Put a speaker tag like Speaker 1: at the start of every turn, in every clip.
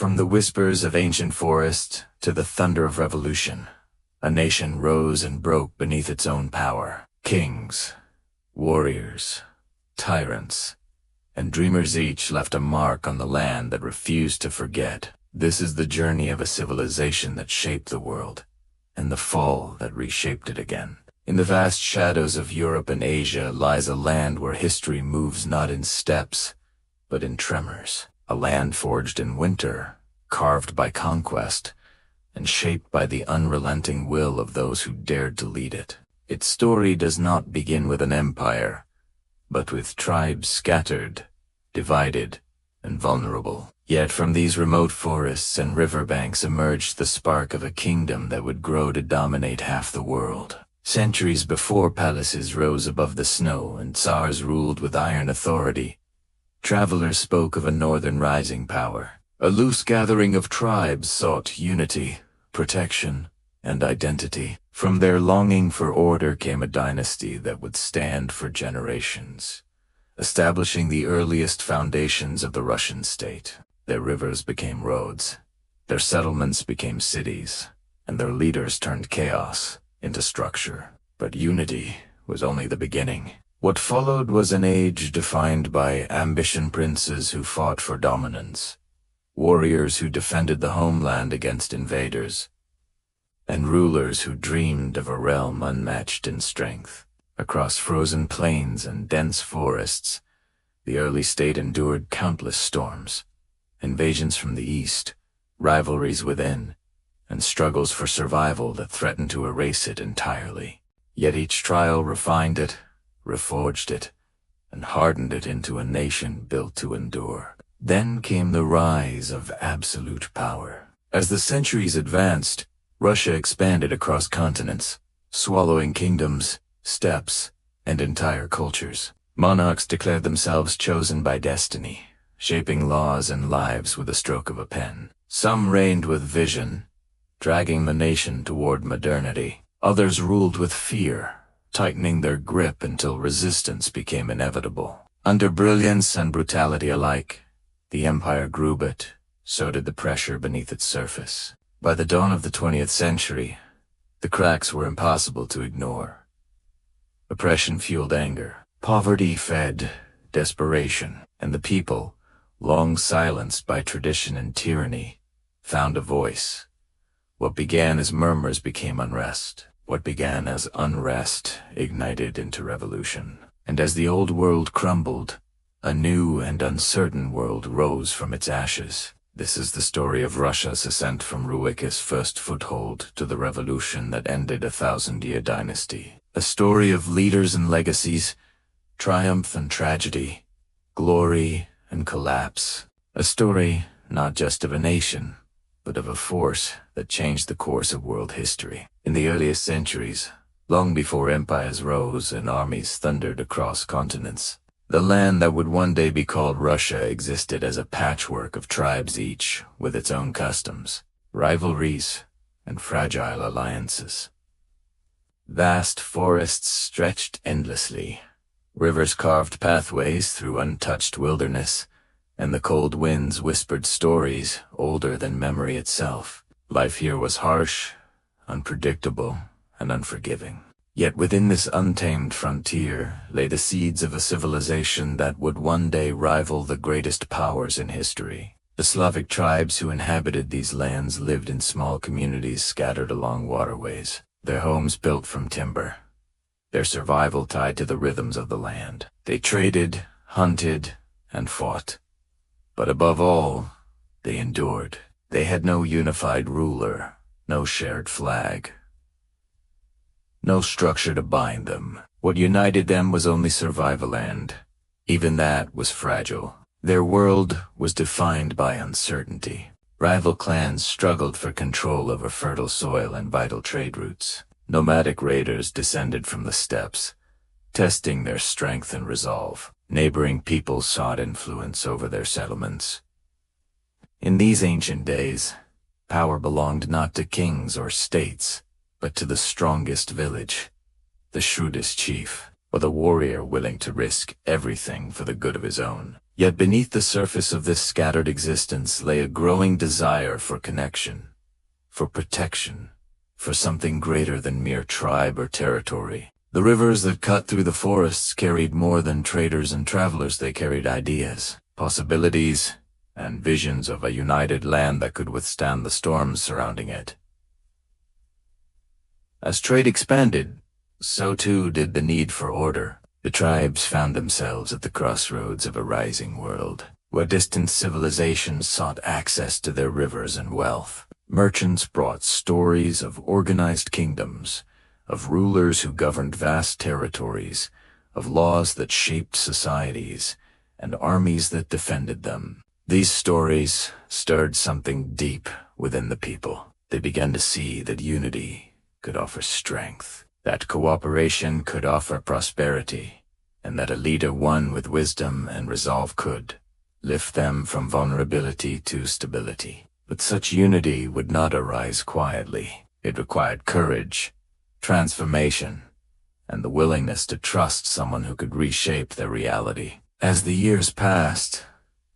Speaker 1: From the whispers of ancient forest to the thunder of revolution, a nation rose and broke beneath its own power. Kings, warriors, tyrants, and dreamers each left a mark on the land that refused to forget. This is the journey of a civilization that shaped the world, and the fall that reshaped it again. In the vast shadows of Europe and Asia lies a land where history moves not in steps, but in tremors. A land forged in winter, carved by conquest, and shaped by the unrelenting will of those who dared to lead it. Its story does not begin with an empire, but with tribes scattered, divided, and vulnerable. Yet from these remote forests and riverbanks emerged the spark of a kingdom that would grow to dominate half the world. Centuries before palaces rose above the snow and tsars ruled with iron authority, travelers spoke of a northern rising power. A loose gathering of tribes sought unity, protection, and identity. From their longing for order came a dynasty that would stand for generations, establishing the earliest foundations of the Russian state. Their rivers became roads, their settlements became cities, and their leaders turned chaos into structure. But unity was only the beginning. What followed was an age defined by ambition princes who fought for dominance, warriors who defended the homeland against invaders, and rulers who dreamed of a realm unmatched in strength. Across frozen plains and dense forests, the early state endured countless storms, invasions from the east, rivalries within, and struggles for survival that threatened to erase it entirely. Yet each trial refined it, reforged it, and hardened it into a nation built to endure. Then came the rise of absolute power. As the centuries advanced, Russia expanded across continents, swallowing kingdoms, steppes, and entire cultures. Monarchs declared themselves chosen by destiny, shaping laws and lives with a stroke of a pen. Some reigned with vision, dragging the nation toward modernity. Others ruled with fear, tightening their grip until resistance became inevitable. Under brilliance and brutality alike, the empire grew, but so did the pressure beneath its surface. By the dawn of the 20th century, the cracks were impossible to ignore. Oppression fueled anger, poverty fed desperation, and the people, long silenced by tradition and tyranny, found a voice. What began as murmurs became unrest. What began as unrest ignited into revolution. And as the old world crumbled, a new and uncertain world rose from its ashes. This is the story of Russia's ascent from Rurik's first foothold to the revolution that ended a 1,000-year dynasty. A story of leaders and legacies, triumph and tragedy, glory and collapse. A story not just of a nation, but of a force that changed the course of world history. In the earliest centuries, long before empires rose and armies thundered across continents, the land that would one day be called Russia existed as a patchwork of tribes, each with its own customs, rivalries, and fragile alliances. Vast forests stretched endlessly, rivers carved pathways through untouched wilderness, and the cold winds whispered stories older than memory itself. Life here was harsh, unpredictable, and unforgiving. Yet within this untamed frontier lay the seeds of a civilization that would one day rival the greatest powers in history. The Slavic tribes who inhabited these lands lived in small communities scattered along waterways, their homes built from timber, their survival tied to the rhythms of the land. They traded, hunted, and fought. But above all, they endured. They had no unified ruler, no shared flag, no structure to bind them. What united them was only survival, and even that was fragile. Their world was defined by uncertainty. Rival clans struggled for control over fertile soil and vital trade routes. Nomadic raiders descended from the steppes, testing their strength and resolve. Neighboring peoples sought influence over their settlements. In these ancient days, power belonged not to kings or states, but to the strongest village, the shrewdest chief, or the warrior willing to risk everything for the good of his own. Yet beneath the surface of this scattered existence lay a growing desire for connection, for protection, for something greater than mere tribe or territory. The rivers that cut through the forests carried more than traders and travelers. They carried ideas, possibilities, and visions of a united land that could withstand the storms surrounding it. As trade expanded, so too did the need for order. The tribes found themselves at the crossroads of a rising world, where distant civilizations sought access to their rivers and wealth. Merchants brought stories of organized kingdoms, of rulers who governed vast territories, of laws that shaped societies, and armies that defended them. These stories stirred something deep within the people. They began to see that unity could offer strength, that cooperation could offer prosperity, and that a leader one with wisdom and resolve could lift them from vulnerability to stability. But such unity would not arise quietly. It required courage, transformation, and the willingness to trust someone who could reshape their reality. As the years passed,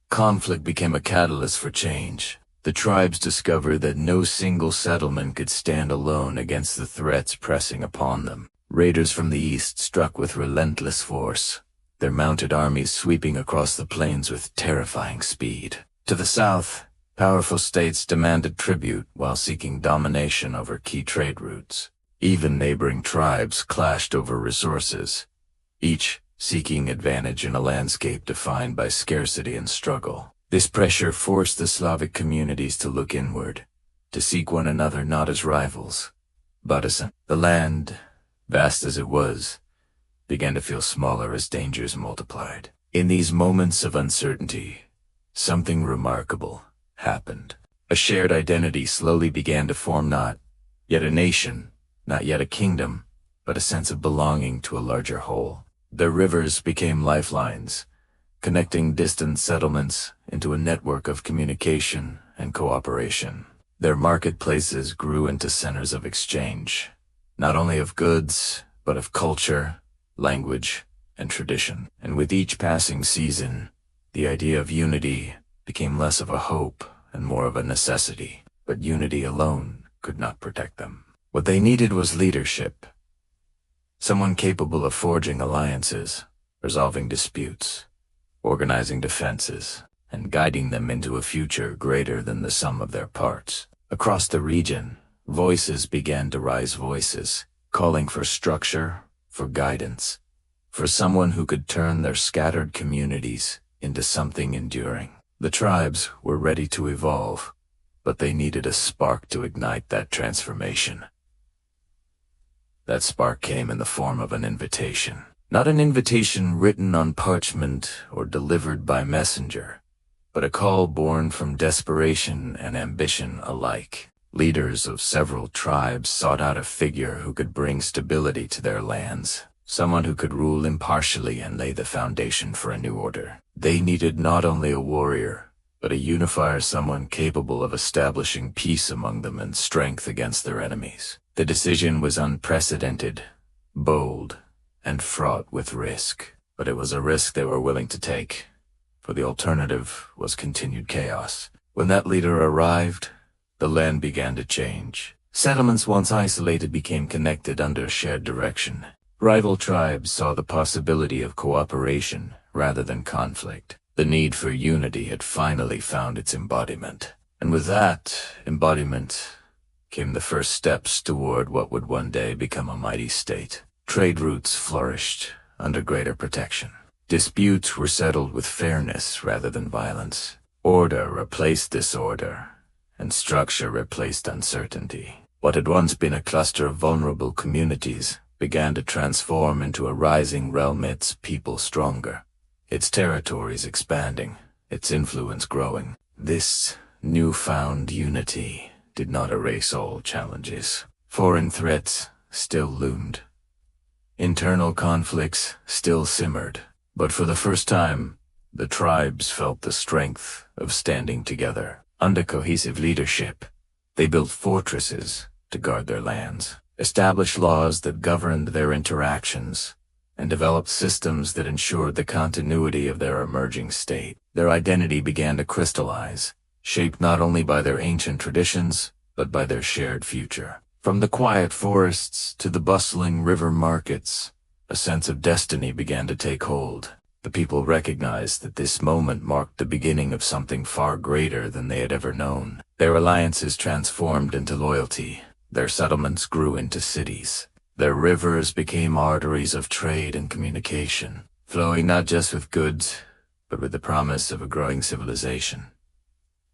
Speaker 1: conflict became a catalyst for change. The tribes discovered that no single settlement could stand alone against the threats pressing upon them. Raiders from the east struck with relentless force, their mounted armies sweeping across the plains with terrifying speed. To the south, powerful states demanded tribute while seeking domination over key trade routes. Even neighboring tribes clashed over resources, each seeking advantage in a landscape defined by scarcity and struggle. This pressure forced the Slavic communities to look inward, to seek one another not as rivals, but as the land, vast as it was, began to feel smaller as dangers multiplied. In these moments of uncertainty, something remarkable happened. A shared identity slowly began to form, not yet a nation, not yet a kingdom, but a sense of belonging to a larger whole. Their rivers became lifelines, connecting distant settlements into a network of communication and cooperation. Their marketplaces grew into centers of exchange, not only of goods, but of culture, language, and tradition. And with each passing season, the idea of unity became less of a hope and more of a necessity. But unity alone could not protect them. What they needed was leadership, someone capable of forging alliances, resolving disputes, organizing defenses, and guiding them into a future greater than the sum of their parts. Across the region, voices began to rise, voices calling for structure, for guidance, for someone who could turn their scattered communities into something enduring. The tribes were ready to evolve, but they needed a spark to ignite that transformation. That spark came in the form of an invitation. Not an invitation written on parchment or delivered by messenger, but a call born from desperation and ambition alike. Leaders of several tribes sought out a figure who could bring stability to their lands, someone who could rule impartially and lay the foundation for a new order. They needed not only a warrior, but a unifier, someone capable of establishing peace among them and strength against their enemies. The decision was unprecedented, bold, and fraught with risk. But it was a risk they were willing to take, for the alternative was continued chaos. When that leader arrived, the land began to change. Settlements once isolated became connected under a shared direction. Rival tribes saw the possibility of cooperation rather than conflict. The need for unity had finally found its embodiment. And with that embodiment came the first steps toward what would one day become a mighty state. Trade routes flourished under greater protection. Disputes were settled with fairness rather than violence. Order replaced disorder, and structure replaced uncertainty. What had once been a cluster of vulnerable communities began to transform into a rising realm, its people stronger, its territories expanding, its influence growing. This newfound unity did not erase all challenges. Foreign threats still loomed. Internal conflicts still simmered. But for the first time, the tribes felt the strength of standing together. Under cohesive leadership, they built fortresses to guard their lands, established laws that governed their interactions, and developed systems that ensured the continuity of their emerging state. Their identity began to crystallize, shaped not only by their ancient traditions, but by their shared future. From the quiet forests to the bustling river markets, a sense of destiny began to take hold. The people recognized that this moment marked the beginning of something far greater than they had ever known. Their alliances transformed into loyalty. Their settlements grew into cities. Their rivers became arteries of trade and communication, flowing not just with goods, but with the promise of a growing civilization.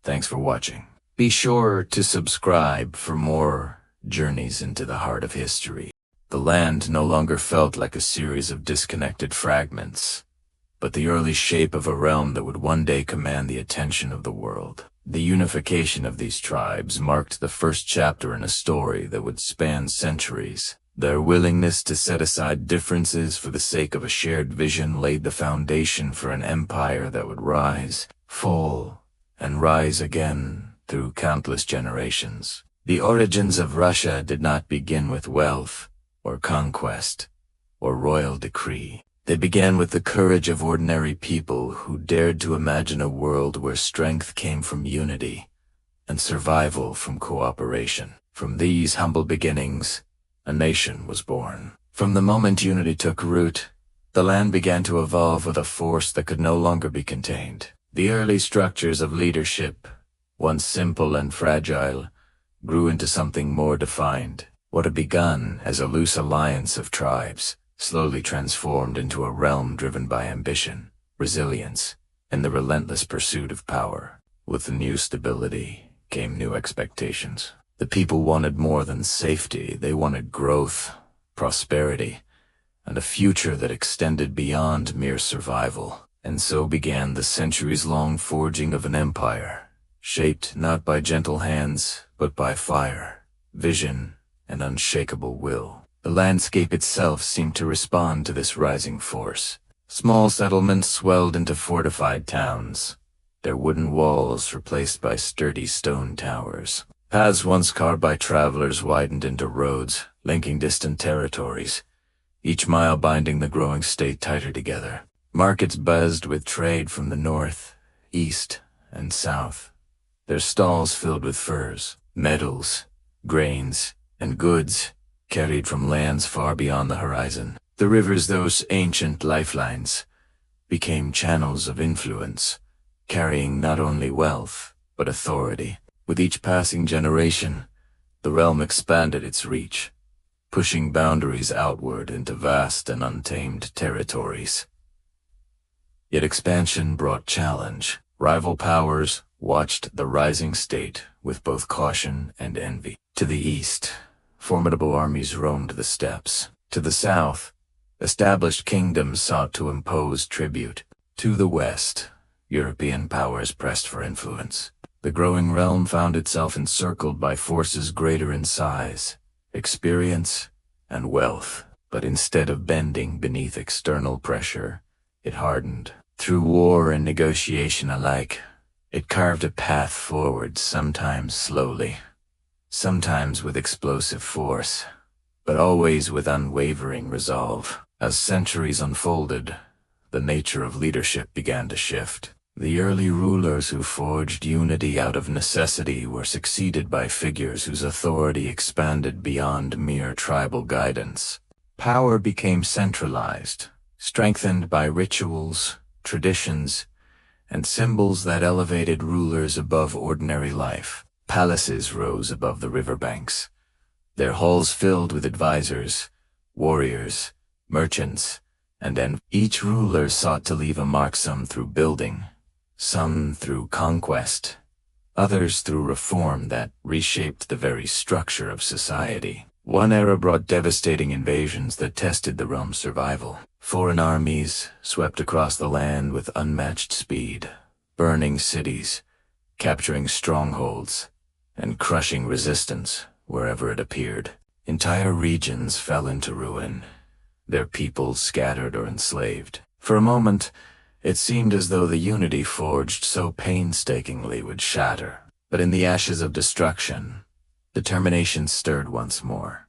Speaker 1: Thanks for watching. Be sure to subscribe for more journeys into the heart of history. The land no longer felt like a series of disconnected fragments, but the early shape of a realm that would one day command the attention of the world. The unification of these tribes marked the first chapter in a story that would span centuries. Their willingness to set aside differences for the sake of a shared vision laid the foundation for an empire that would rise, fall, and rise again through countless generations. The origins of Russia did not begin with wealth, or conquest, or royal decree. They began with the courage of ordinary people who dared to imagine a world where strength came from unity, and survival from cooperation. From these humble beginnings, a nation was born. From the moment unity took root, the land began to evolve with a force that could no longer be contained. The early structures of leadership, once simple and fragile, grew into something more defined. What had begun as a loose alliance of tribes slowly transformed into a realm driven by ambition, resilience, and the relentless pursuit of power. With the new stability came new expectations. The people wanted more than safety. They wanted growth, prosperity, and a future that extended beyond mere survival. And so began the centuries-long forging of an empire, shaped not by gentle hands, but by fire, vision, and unshakable will. The landscape itself seemed to respond to this rising force. Small settlements swelled into fortified towns, their wooden walls replaced by sturdy stone towers. Paths once carved by travelers widened into roads, linking distant territories, each mile binding the growing state tighter together. Markets buzzed with trade from the north, east, and south, their stalls filled with furs, metals, grains, and goods carried from lands far beyond the horizon. The rivers, those ancient lifelines, became channels of influence, carrying not only wealth, but authority. With each passing generation, the realm expanded its reach, pushing boundaries outward into vast and untamed territories. Yet expansion brought challenge. Rival powers watched the rising state with both caution and envy. To the east, formidable armies roamed the steppes. To the south, established kingdoms sought to impose tribute. To the west, European powers pressed for influence. The growing realm found itself encircled by forces greater in size, experience, and wealth. But instead of bending beneath external pressure, it hardened. Through war and negotiation alike, it carved a path forward, sometimes slowly, sometimes with explosive force, but always with unwavering resolve. As centuries unfolded, the nature of leadership began to shift. The early rulers who forged unity out of necessity were succeeded by figures whose authority expanded beyond mere tribal guidance. Power became centralized, strengthened by rituals, traditions, and symbols that elevated rulers above ordinary life. Palaces rose above the riverbanks, their halls filled with advisors, warriors, merchants, and each ruler sought to leave a mark, some through building, some through conquest, others through reform that reshaped the very structure of society. One era brought devastating invasions that tested the realm's survival. Foreign armies swept across the land with unmatched speed, burning cities, capturing strongholds, and crushing resistance wherever it appeared. Entire regions fell into ruin, their peoples scattered or enslaved. For a moment, it seemed as though the unity forged so painstakingly would shatter. But in the ashes of destruction, determination stirred once more.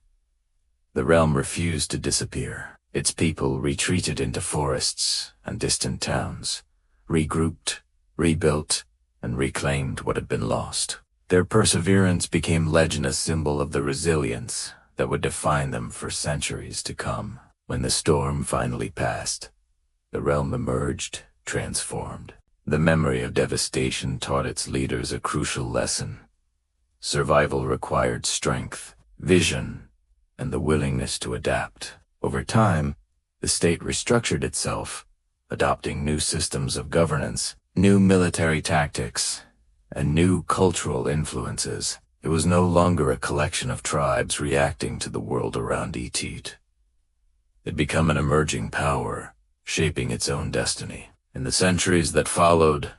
Speaker 1: The realm refused to disappear. Its people retreated into forests and distant towns, regrouped, rebuilt, and reclaimed what had been lost. Their perseverance became legend, a symbol of the resilience that would define them for centuries to come. When the storm finally passed, the realm emerged, transformed. The memory of devastation taught its leaders a crucial lesson. Survival required strength, vision, and the willingness to adapt. Over time, the state restructured itself, adopting new systems of governance, new military tactics, and new cultural influences. It was no longer a collection of tribes reacting to the world around it. It had become an emerging power, shaping its own destiny. In the centuries that followed,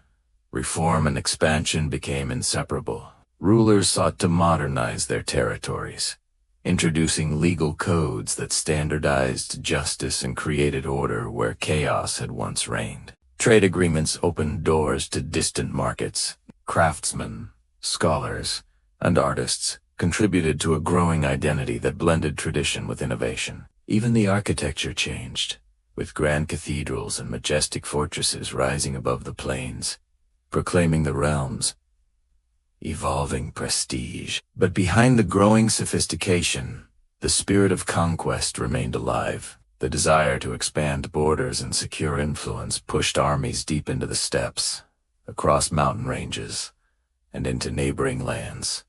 Speaker 1: reform and expansion became inseparable. Rulers sought to modernize their territories, introducing legal codes that standardized justice and created order where chaos had once reigned. Trade agreements opened doors to distant markets. Craftsmen, scholars, and artists contributed to a growing identity that blended tradition with innovation. Even the architecture changed, with grand cathedrals and majestic fortresses rising above the plains, proclaiming the realm's evolving prestige. But behind the growing sophistication, the spirit of conquest remained alive. The desire to expand borders and secure influence pushed armies deep into the steppes, across mountain ranges, and into neighboring lands.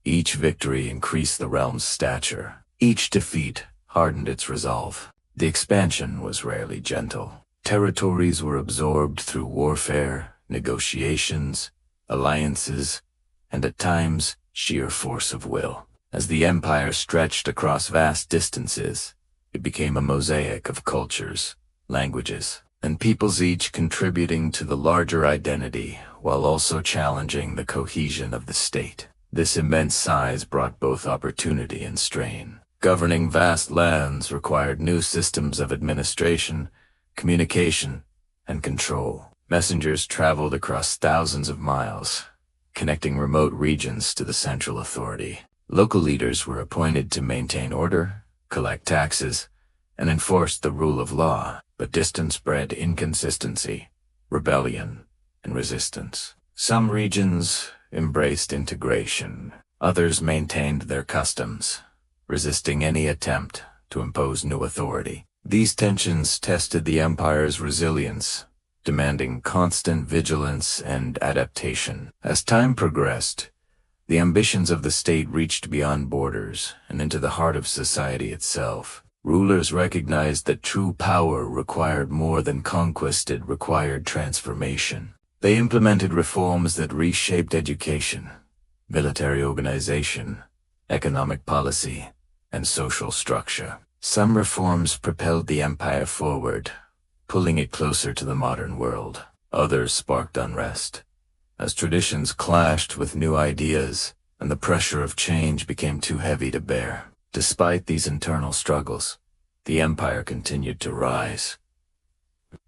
Speaker 1: Each victory increased the realm's stature. Each defeat hardened its resolve. The expansion was rarely gentle. Territories were absorbed through warfare, negotiations, alliances, and at times, sheer force of will. As the empire stretched across vast distances, it became a mosaic of cultures, languages, and peoples, each contributing to the larger identity while also challenging the cohesion of the state. This immense size brought both opportunity and strain. Governing vast lands required new systems of administration, communication, and control. Messengers traveled across thousands of miles, connecting remote regions to the central authority. Local leaders were appointed to maintain order, collect taxes, and enforce the rule of law. But distance bred inconsistency, rebellion, and resistance. Some regions embraced integration. Others maintained their customs, resisting any attempt to impose new authority. These tensions tested the empire's resilience, demanding constant vigilance and adaptation. As time progressed, the ambitions of the state reached beyond borders and into the heart of society itself. Rulers recognized that true power required more than conquest, it required transformation. They implemented reforms that reshaped education, military organization, economic policy, and social structure. Some reforms propelled the empire forward, pulling it closer to the modern world. Others sparked unrest, as traditions clashed with new ideas, and the pressure of change became too heavy to bear. Despite these internal struggles, the empire continued to rise.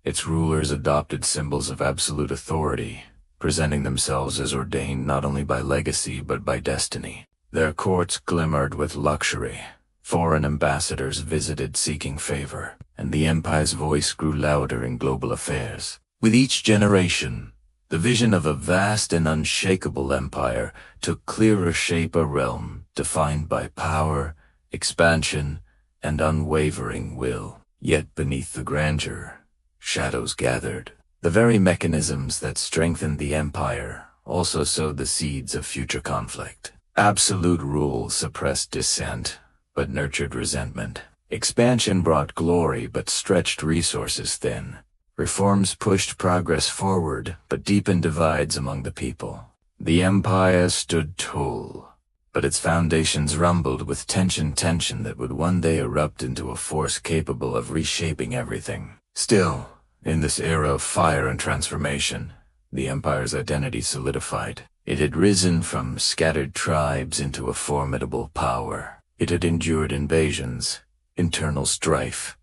Speaker 1: Its rulers adopted symbols of absolute authority, presenting themselves as ordained not only by legacy but by destiny. Their courts glimmered with luxury. Foreign ambassadors visited seeking favor, and the empire's voice grew louder in global affairs. With each generation, the vision of a vast and unshakable empire took clearer shape, a realm defined by power, expansion, and unwavering will. Yet beneath the grandeur, shadows gathered. The very mechanisms that strengthened the empire also sowed the seeds of future conflict. Absolute rule suppressed dissent, but nurtured resentment. Expansion brought glory, but stretched resources thin. Reforms pushed progress forward, but deepened divides among the people. The empire stood tall, but its foundations rumbled with tension that would one day erupt into a force capable of reshaping everything. Still, in this era of fire and transformation, the empire's identity solidified. It had risen from scattered tribes into a formidable power. It had endured invasions, internal strife,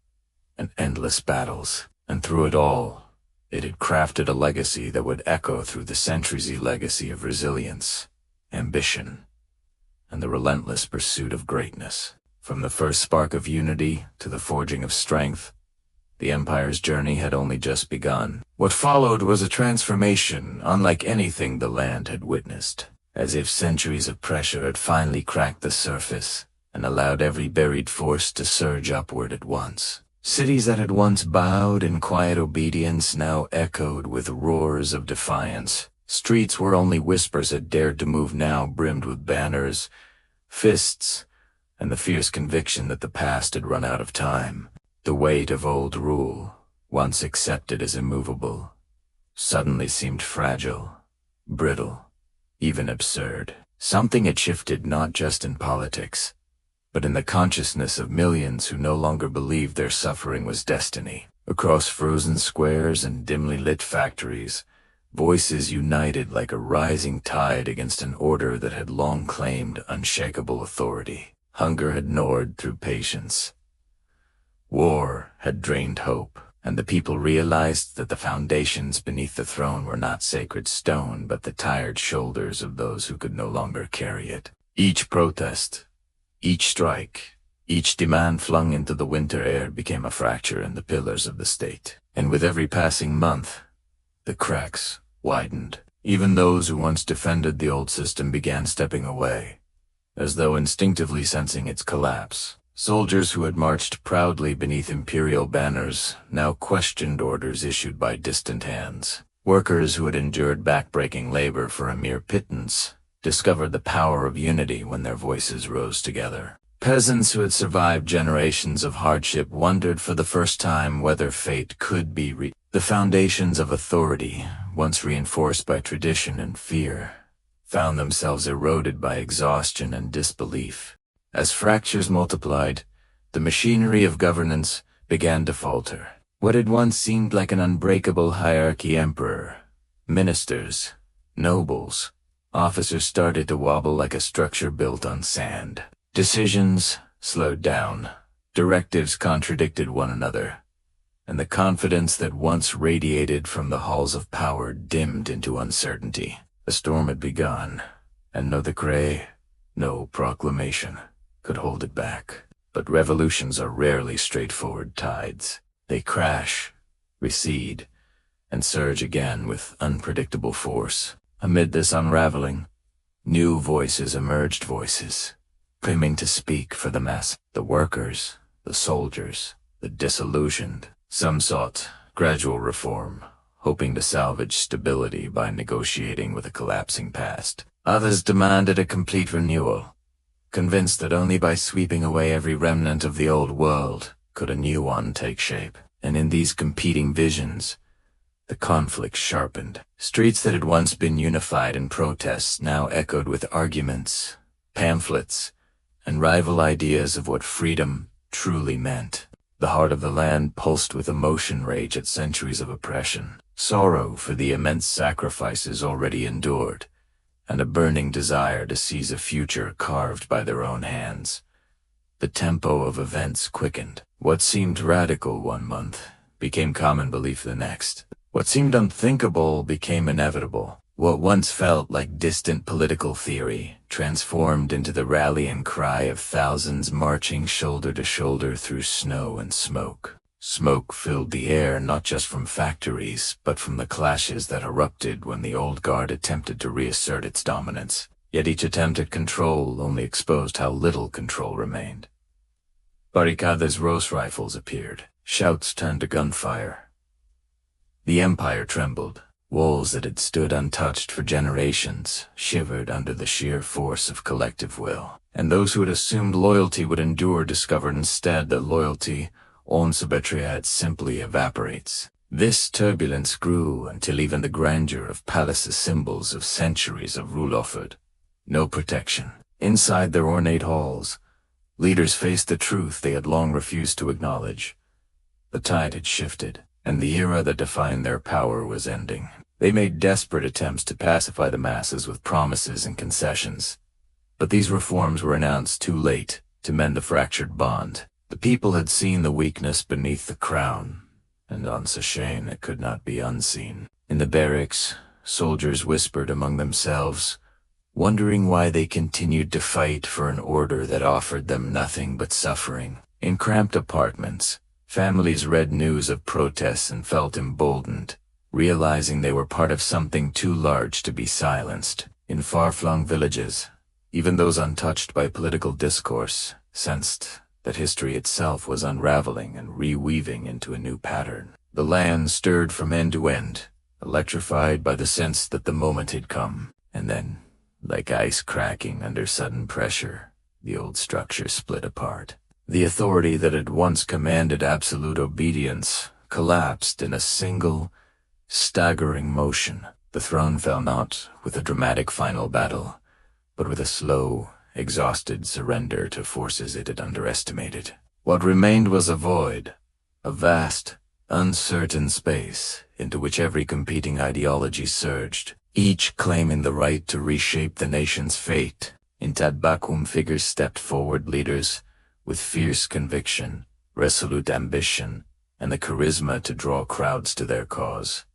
Speaker 1: and endless battles. And through it all, it had crafted a legacy that would echo through the centuries, a legacy of resilience, ambition, and the relentless pursuit of greatness. From the first spark of unity to the forging of strength, the Empire's journey had only just begun. What followed was a transformation unlike anything the land had witnessed, as if centuries of pressure had finally cracked the surface and allowed every buried force to surge upward at once. Cities that had once bowed in quiet obedience now echoed with roars of defiance. Streets where only whispers had dared to move now brimmed with banners, fists, and the fierce conviction that the past had run out of time. The weight of old rule, once accepted as immovable, suddenly seemed fragile, brittle, even absurd. Something had shifted not just in politics, but in the consciousness of millions who no longer believed their suffering was destiny. Across frozen squares and dimly lit factories, voices united like a rising tide against an order that had long claimed unshakable authority. Hunger had gnawed through patience. War had drained hope, and the people realized that the foundations beneath the throne were not sacred stone, but the tired shoulders of those who could no longer carry it. Each protest, each strike, each demand flung into the winter air became a fracture in the pillars of the state. And with every passing month, the cracks widened. Even those who once defended the old system began stepping away, as though instinctively sensing its collapse. Soldiers who had marched proudly beneath imperial banners now questioned orders issued by distant hands. Workers who had endured backbreaking labor for a mere pittance discovered the power of unity when their voices rose together. Peasants who had survived generations of hardship wondered for the first time whether fate could be reached. The foundations of authority, once reinforced by tradition and fear, found themselves eroded by exhaustion and disbelief. As fractures multiplied, the machinery of governance began to falter. What had once seemed like an unbreakable hierarchy, emperor, ministers, nobles, officers started to wobble like a structure built on sand. Decisions slowed down, directives contradicted one another, and the confidence that once radiated from the halls of power dimmed into uncertainty. The storm had begun, and no decree, no proclamation could hold it back. But revolutions are rarely straightforward tides. They crash, recede, and surge again with unpredictable force. Amid this unraveling, new voices emerged, voices claiming to speak for the mass. The workers, the soldiers, the disillusioned. Some sought gradual reform, hoping to salvage stability by negotiating with a collapsing past. Others demanded a complete renewal, convinced that only by sweeping away every remnant of the old world could a new one take shape. And in these competing visions, the conflict sharpened. Streets that had once been unified in protests now echoed with arguments, pamphlets, and rival ideas of what freedom truly meant. The heart of the land pulsed with emotion, rage at centuries of oppression, sorrow for the immense sacrifices already endured, and a burning desire to seize a future carved by their own hands. The tempo of events quickened. What seemed radical one month became common belief the next. What seemed unthinkable became inevitable. What once felt like distant political theory transformed into the rallying cry of thousands marching shoulder to shoulder through snow and smoke. Smoke filled the air not just from factories, but from the clashes that erupted when the old guard attempted to reassert its dominance. Yet each attempt at control only exposed how little control remained. Barricades Rus rifles appeared. Shouts turned to gunfire. The Empire trembled. Walls that had stood untouched for generations shivered under the sheer force of collective will. And those who had assumed loyalty would endure discovered instead that loyalty, on Sabetriad, simply evaporates. This turbulence grew until even the grandeur of palaces, symbols of centuries of rule, offered no protection. Inside their ornate halls, leaders faced the truth they had long refused to acknowledge. The tide had shifted, and the era that defined their power was ending. They made desperate attempts to pacify the masses with promises and concessions, but these reforms were announced too late to mend the fractured bond. The people had seen the weakness beneath the crown, and on Sashain it could not be unseen. In the barracks, soldiers whispered among themselves, wondering why they continued to fight for an order that offered them nothing but suffering. In cramped apartments, families read news of protests and felt emboldened, realizing they were part of something too large to be silenced. In far-flung villages, even those untouched by political discourse sensed that history itself was unraveling and reweaving into a new pattern. The land stirred from end to end, electrified by the sense that the moment had come. And then, like ice cracking under sudden pressure, the old structure split apart. The authority that had once commanded absolute obedience collapsed in a single, staggering motion. The throne fell not with a dramatic final battle, but with a slow, exhausted surrender to forces it had underestimated. What remained was a void, a vast, uncertain space into which every competing ideology surged, each claiming the right to reshape the nation's fate. In Tadbakum figures stepped forward, leaders with fierce conviction, resolute ambition, and the charisma to draw crowds to their cause.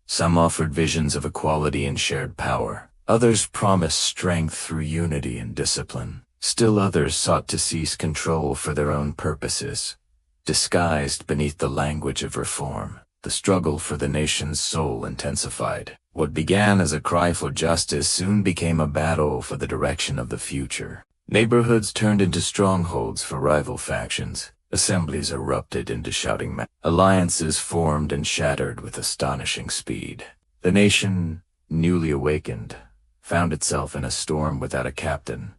Speaker 1: Some offered visions of equality and shared power. Others promised strength through unity and discipline. Still others sought to seize control for their own purposes, disguised beneath the language of reform. The struggle for the nation's soul intensified. What began as a cry for justice soon became a battle for the direction of the future. Neighborhoods turned into strongholds for rival factions. Assemblies erupted into shouting matches. Alliances formed and shattered with astonishing speed. The nation, newly awakened, found itself in a storm without a captain,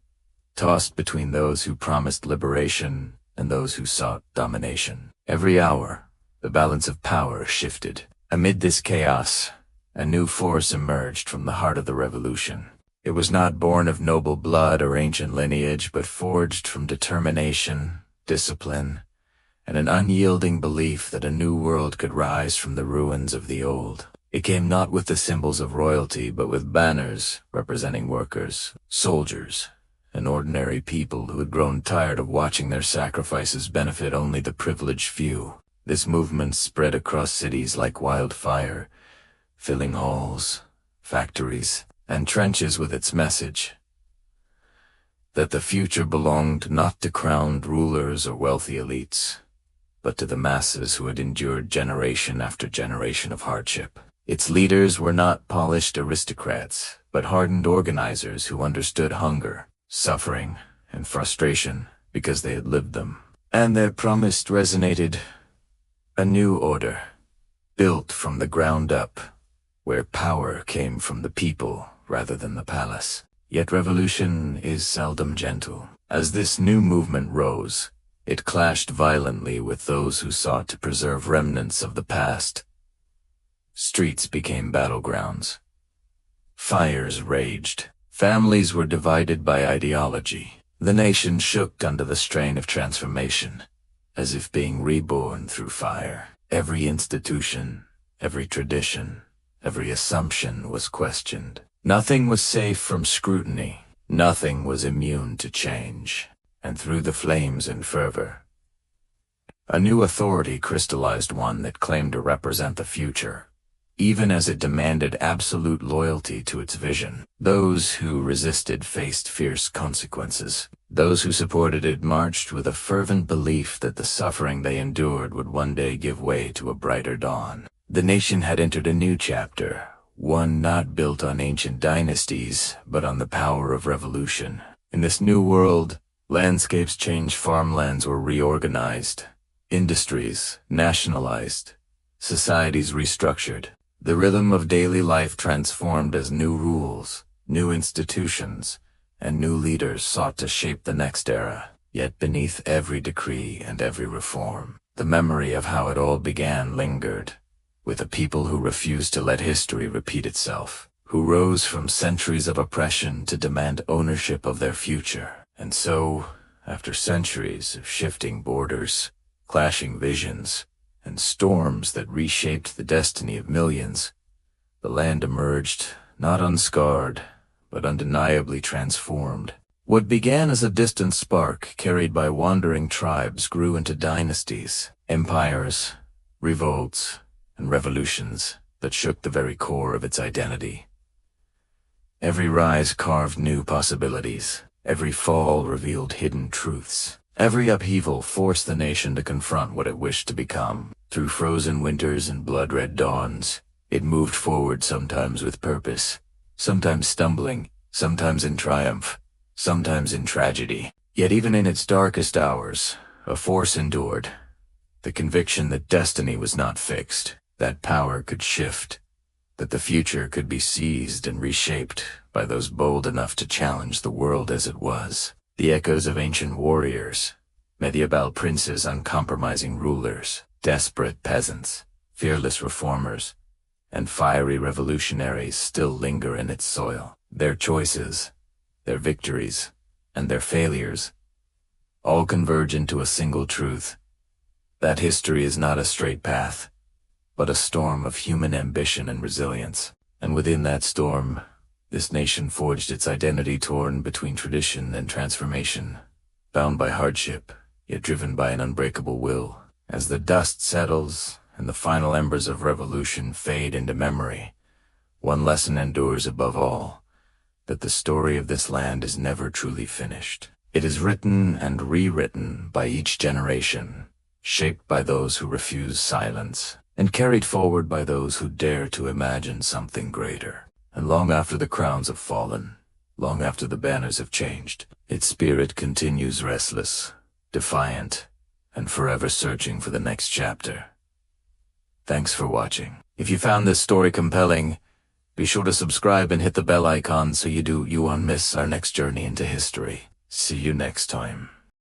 Speaker 1: tossed between those who promised liberation and those who sought domination. Every hour, the balance of power shifted. Amid this chaos, a new force emerged from the heart of the revolution. It was not born of noble blood or ancient lineage, but forged from determination, discipline, and an unyielding belief that a new world could rise from the ruins of the old. It came not with the symbols of royalty, but with banners representing workers, soldiers, and ordinary people who had grown tired of watching their sacrifices benefit only the privileged few. This movement spread across cities like wildfire, filling halls, factories, and trenches with its message that the future belonged not to crowned rulers or wealthy elites, but to the masses who had endured generation after generation of hardship. Its leaders were not polished aristocrats, but hardened organizers who understood hunger, suffering, and frustration because they had lived them. And their promise resonated: a new order, built from the ground up, where power came from the people rather than the palace. Yet revolution is seldom gentle. As this new movement rose, it clashed violently with those who sought to preserve remnants of the past. Streets became battlegrounds. Fires raged. Families were divided by ideology. The nation shook under the strain of transformation, as if being reborn through fire. Every institution, every tradition, every assumption was questioned. Nothing was safe from scrutiny. Nothing was immune to change. And through the flames and fervor, a new authority crystallized, one that claimed to represent the future, even as it demanded absolute loyalty to its vision. Those who resisted faced fierce consequences. Those who supported it marched with a fervent belief that the suffering they endured would one day give way to a brighter dawn. The nation had entered a new chapter, one not built on ancient dynasties, but on the power of revolution. In this new world, landscapes changed, farmlands were reorganized, industries nationalized, societies restructured. The rhythm of daily life transformed as new rules, new institutions, and new leaders sought to shape the next era. Yet beneath every decree and every reform, the memory of how it all began lingered, with a people who refused to let history repeat itself, who rose from centuries of oppression to demand ownership of their future. And so, after centuries of shifting borders, clashing visions, and storms that reshaped the destiny of millions, the land emerged, not unscarred, but undeniably transformed. What began as a distant spark carried by wandering tribes grew into dynasties, empires, revolts, and revolutions that shook the very core of its identity. Every rise carved new possibilities. Every fall revealed hidden truths. Every upheaval forced the nation to confront what it wished to become. Through frozen winters and blood-red dawns, it moved forward, sometimes with purpose, sometimes stumbling, sometimes in triumph, sometimes in tragedy. Yet even in its darkest hours, a force endured. The conviction that destiny was not fixed, that power could shift, that the future could be seized and reshaped by those bold enough to challenge the world as it was. The echoes of ancient warriors, medieval princes, uncompromising rulers, desperate peasants, fearless reformers, and fiery revolutionaries still linger in its soil. Their choices, their victories, and their failures all converge into a single truth: that history is not a straight path, but a storm of human ambition and resilience. And within that storm, this nation forged its identity, torn between tradition and transformation, bound by hardship, yet driven by an unbreakable will. As the dust settles and the final embers of revolution fade into memory, one lesson endures above all: that the story of this land is never truly finished. It is written and rewritten by each generation, shaped by those who refuse silence, and carried forward by those who dare to imagine something greater. And long after the crowns have fallen, long after the banners have changed, its spirit continues restless, defiant, and forever searching for the next chapter. Thanks for watching. If you found this story compelling, be sure to subscribe and hit the bell icon so you won't miss our next journey into history. See you next time.